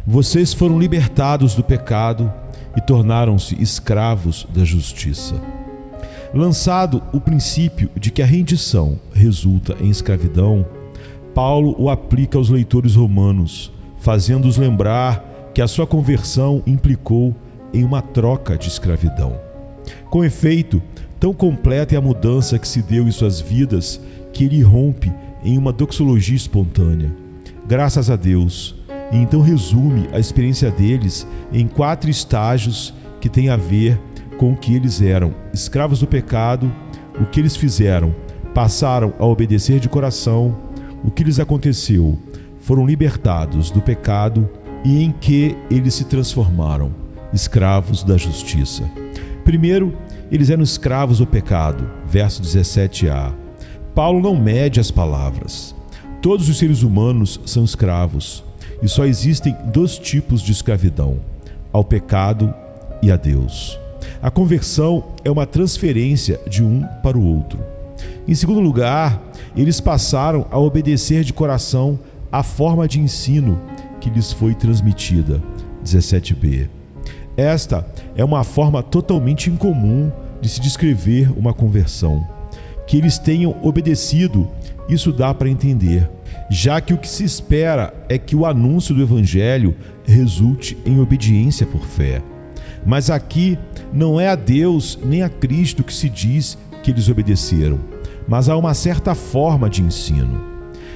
Vocês foram libertados do pecado e tornaram-se escravos da justiça. Lançado o princípio de que a rendição resulta em escravidão, Paulo o aplica aos leitores romanos, fazendo-os lembrar que a sua conversão implicou em uma troca de escravidão. Com efeito, tão completa é a mudança que se deu em suas vidas que ele rompe em uma doxologia espontânea. Graças a Deus! E então resume a experiência deles em 4 estágios que têm a ver com o que eles eram: escravos do pecado, o que eles fizeram, passaram a obedecer de coração, o que lhes aconteceu, foram libertados do pecado e em que eles se transformaram, escravos da justiça. Primeiro, eles eram escravos do pecado, verso 17a. Paulo não mede as palavras. Todos os seres humanos são escravos. E só existem 2 tipos de escravidão: ao pecado e a Deus. A conversão é uma transferência de um para o outro. Em segundo lugar, eles passaram a obedecer de coração a forma de ensino que lhes foi transmitida. 17b. Esta é uma forma totalmente incomum de se descrever uma conversão. Que eles tenham obedecido, isso dá para entender, já que o que se espera é que o anúncio do Evangelho resulte em obediência por fé. Mas aqui não é a Deus nem a Cristo que se diz que eles obedeceram, mas há uma certa forma de ensino.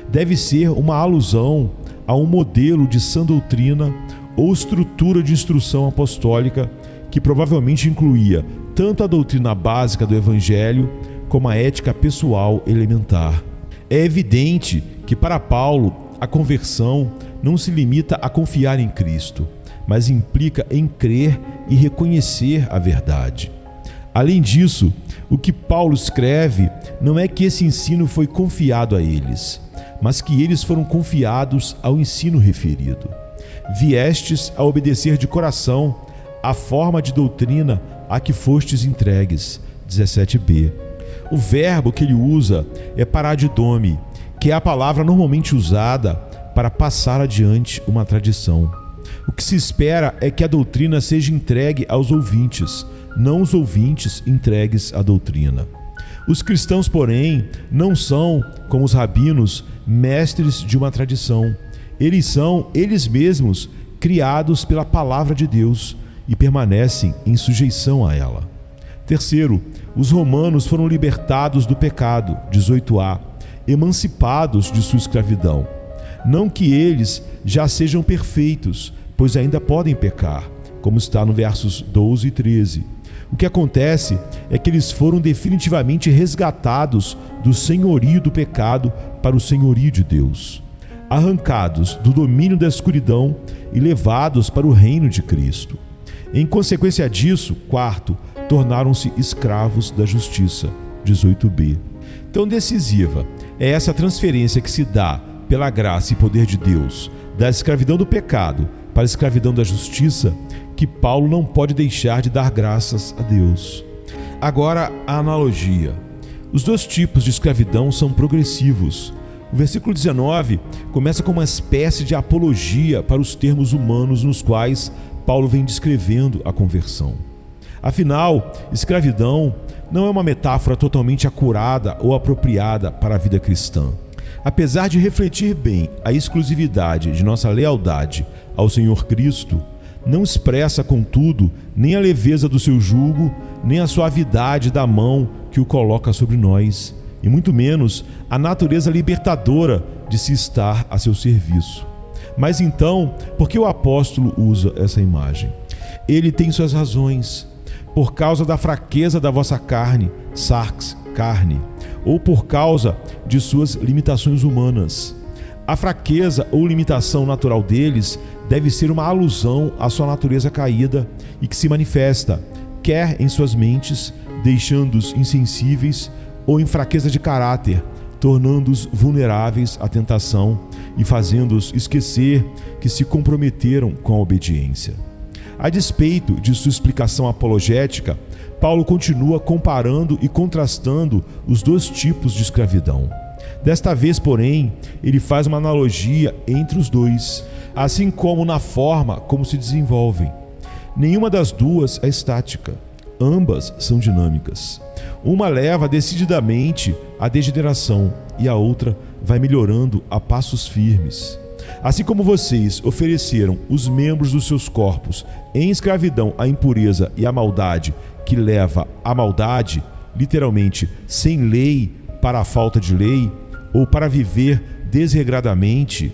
Deve ser uma alusão a um modelo de sã doutrina ou estrutura de instrução apostólica que provavelmente incluía tanto a doutrina básica do Evangelho como a ética pessoal elementar. É evidente que para Paulo a conversão não se limita a confiar em Cristo, mas implica em crer e reconhecer a verdade. Além disso, o que Paulo escreve não é que esse ensino foi confiado a eles, mas que eles foram confiados ao ensino referido. Viestes a obedecer de coração a forma de doutrina a que fostes entregues. 17b. O verbo que ele usa é paradidome, que é a palavra normalmente usada para passar adiante uma tradição. O que se espera é que a doutrina seja entregue aos ouvintes, não os ouvintes entregues à doutrina. Os cristãos, porém, não são, como os rabinos, mestres de uma tradição. Eles são, eles mesmos, criados pela palavra de Deus e permanecem em sujeição a ela. Terceiro, os romanos foram libertados do pecado, 18a, emancipados de sua escravidão. Não que eles já sejam perfeitos, pois ainda podem pecar, como está no versos 12 e 13. O que acontece é que eles foram definitivamente resgatados do senhorio do pecado para o senhorio de Deus, arrancados do domínio da escuridão e levados para o reino de Cristo. Em consequência disso, quarto, tornaram-se escravos da justiça, 18b. Tão decisiva é essa transferência que se dá pela graça e poder de Deus, da escravidão do pecado para a escravidão da justiça, que Paulo não pode deixar de dar graças a Deus. Agora, a analogia. Os 2 tipos de escravidão são progressivos. O versículo 19 começa com uma espécie de apologia para os termos humanos nos quais Paulo vem descrevendo a conversão. Afinal, escravidão não é uma metáfora totalmente acurada ou apropriada para a vida cristã. Apesar de refletir bem a exclusividade de nossa lealdade ao Senhor Cristo, não expressa, contudo, nem a leveza do seu jugo, nem a suavidade da mão que o coloca sobre nós, e muito menos a natureza libertadora de se estar a seu serviço. Mas então, por que o apóstolo usa essa imagem? Ele tem suas razões. Por causa da fraqueza da vossa carne, sarx, carne, ou por causa de suas limitações humanas. A fraqueza ou limitação natural deles deve ser uma alusão à sua natureza caída e que se manifesta, quer em suas mentes, deixando-os insensíveis, ou em fraqueza de caráter, tornando-os vulneráveis à tentação e fazendo-os esquecer que se comprometeram com a obediência. A despeito de sua explicação apologética, Paulo continua comparando e contrastando os 2 tipos de escravidão. Desta vez, porém, ele faz uma analogia entre os dois, assim como na forma como se desenvolvem. Nenhuma das duas é estática, ambas são dinâmicas. Uma leva decididamente à degeneração e a outra vai melhorando a passos firmes. Assim como vocês ofereceram os membros dos seus corpos em escravidão à impureza e à maldade, que leva à maldade, literalmente sem lei para a falta de lei, ou para viver desregradamente,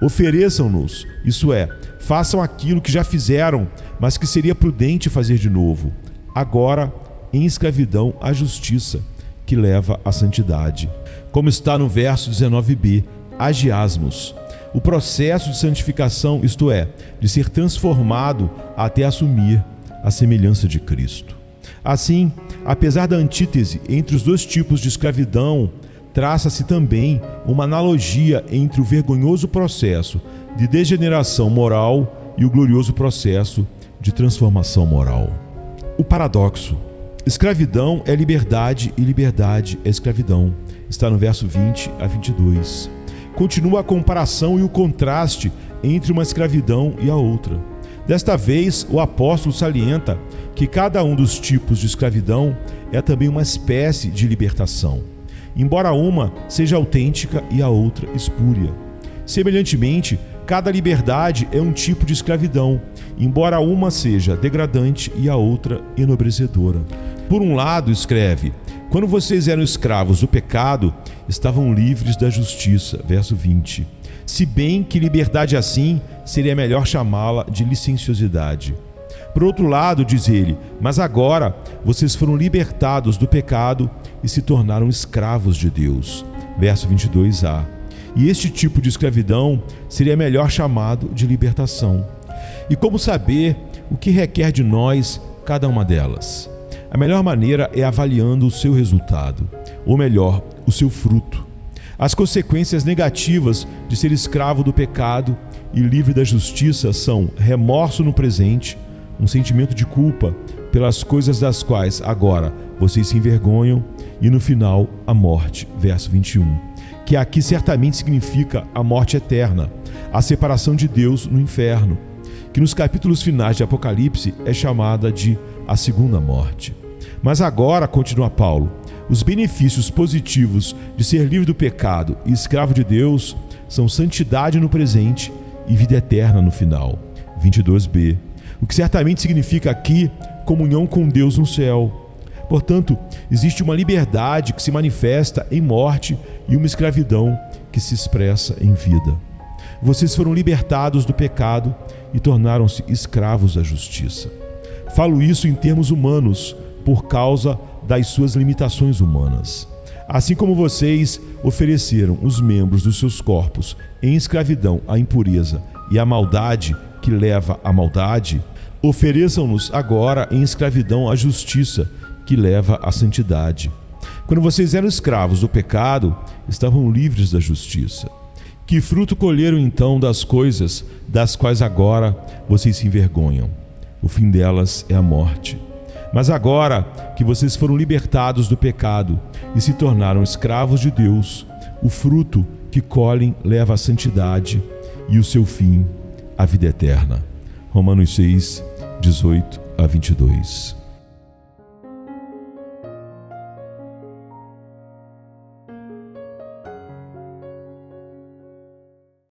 ofereçam-nos, isso é, façam aquilo que já fizeram, mas que seria prudente fazer de novo, agora em escravidão à justiça, que leva à santidade. Como está no verso 19b, agiasmos, o processo de santificação, isto é, de ser transformado até assumir a semelhança de Cristo. Assim, apesar da antítese entre os dois tipos de escravidão, traça-se também uma analogia entre o vergonhoso processo de degeneração moral e o glorioso processo de transformação moral. O paradoxo: escravidão é liberdade e liberdade é escravidão. Está no verso 20 a 22. Continua a comparação e o contraste entre uma escravidão e a outra. Desta vez, o apóstolo salienta que cada um dos tipos de escravidão é também uma espécie de libertação, embora uma seja autêntica e a outra espúria. Semelhantemente, cada liberdade é um tipo de escravidão, embora uma seja degradante e a outra enobrecedora. Por um lado, escreve: quando vocês eram escravos do pecado, estavam livres da justiça. Verso 20. Se bem que liberdade assim seria melhor chamá-la de licenciosidade. Por outro lado, diz ele, mas agora vocês foram libertados do pecado e se tornaram escravos de Deus. Verso 22a. E este tipo de escravidão seria melhor chamado de libertação. E como saber o que requer de nós cada uma delas? A melhor maneira é avaliando o seu resultado, ou melhor, o seu fruto. As consequências negativas de ser escravo do pecado e livre da justiça são remorso no presente, um sentimento de culpa pelas coisas das quais agora vocês se envergonham, e no final a morte, verso 21, que aqui certamente significa a morte eterna, a separação de Deus no inferno, que nos capítulos finais de Apocalipse é chamada de a segunda morte. Mas agora, continua Paulo, os benefícios positivos de ser livre do pecado e escravo de Deus são santidade no presente e vida eterna no final. 22b. O que certamente significa aqui comunhão com Deus no céu. Portanto, existe uma liberdade que se manifesta em morte e uma escravidão que se expressa em vida. Vocês foram libertados do pecado e tornaram-se escravos da justiça. Falo isso em termos humanos, por causa das suas limitações humanas. Assim como vocês ofereceram os membros dos seus corpos em escravidão à impureza e à maldade que leva à maldade, ofereçam-nos agora em escravidão à justiça que leva à santidade. Quando vocês eram escravos do pecado, estavam livres da justiça. Que fruto colheram então das coisas das quais agora vocês se envergonham? O fim delas é a morte. Mas agora que vocês foram libertados do pecado e se tornaram escravos de Deus, o fruto que colhem leva à santidade e o seu fim, a vida eterna. Romanos 6, 18 a 22.